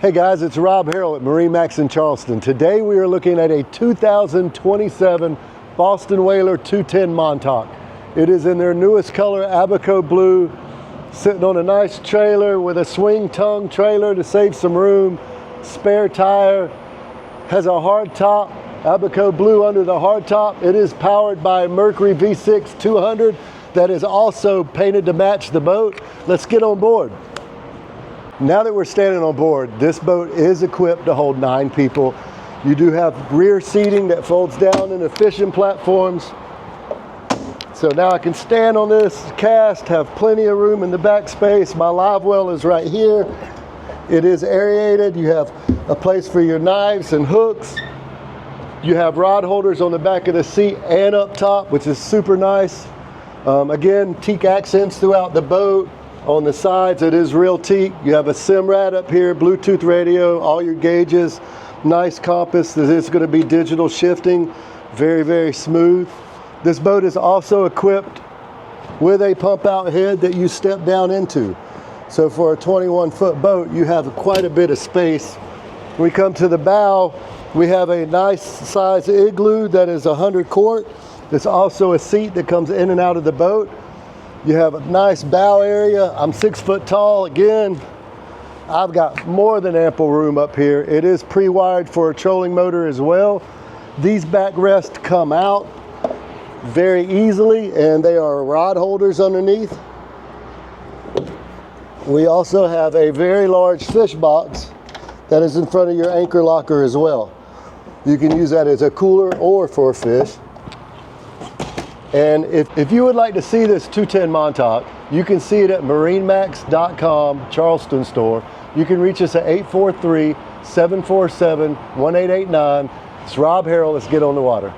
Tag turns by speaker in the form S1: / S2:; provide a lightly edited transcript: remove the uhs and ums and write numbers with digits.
S1: Hey guys, it's Rob Harrell at MarineMax in Charleston. Today we are looking at a 2027 Boston Whaler 210 Montauk. It is in their newest color, Abaco Blue, sitting on a nice trailer with a swing tongue trailer to save some room, spare tire, has a hard top, Abaco Blue under the hard top. It is powered by Mercury V6 200 that is also painted to match the boat. Let's get on board. Now that we're standing on board, this boat is equipped to hold 9 people. You do have rear seating that folds down into fishing platforms. So now I can stand on this cast, have plenty of room in the back space. My live well is right here. It is aerated. You have a place for your knives and hooks. You have rod holders on the back of the seat and up top, which is super nice. Again, teak accents throughout the boat. On the sides, it is real teak. You have a SIM-RAD up here, Bluetooth radio, all your gauges, nice compass. This is going to be digital shifting, very, very smooth. This boat is also equipped with a pump out head that you step down into. So for a 21-foot boat, you have quite a bit of space. When we come to the bow, we have a nice size igloo that is 100 quart. There's also a seat that comes in and out of the boat. You have a nice bow area. I'm 6 foot tall. Again, I've got more than ample room up here. It is pre-wired for a trolling motor as well. These backrests come out very easily, and they are rod holders underneath. We also have a very large fish box that is in front of your anchor locker as well. You can use that as a cooler or for fish. And if you would like to see this 210 Montauk, you can see it at MarineMax.com Charleston store. You can reach us at 843-747-1889. It's Rob Harrell. Let's get on the water.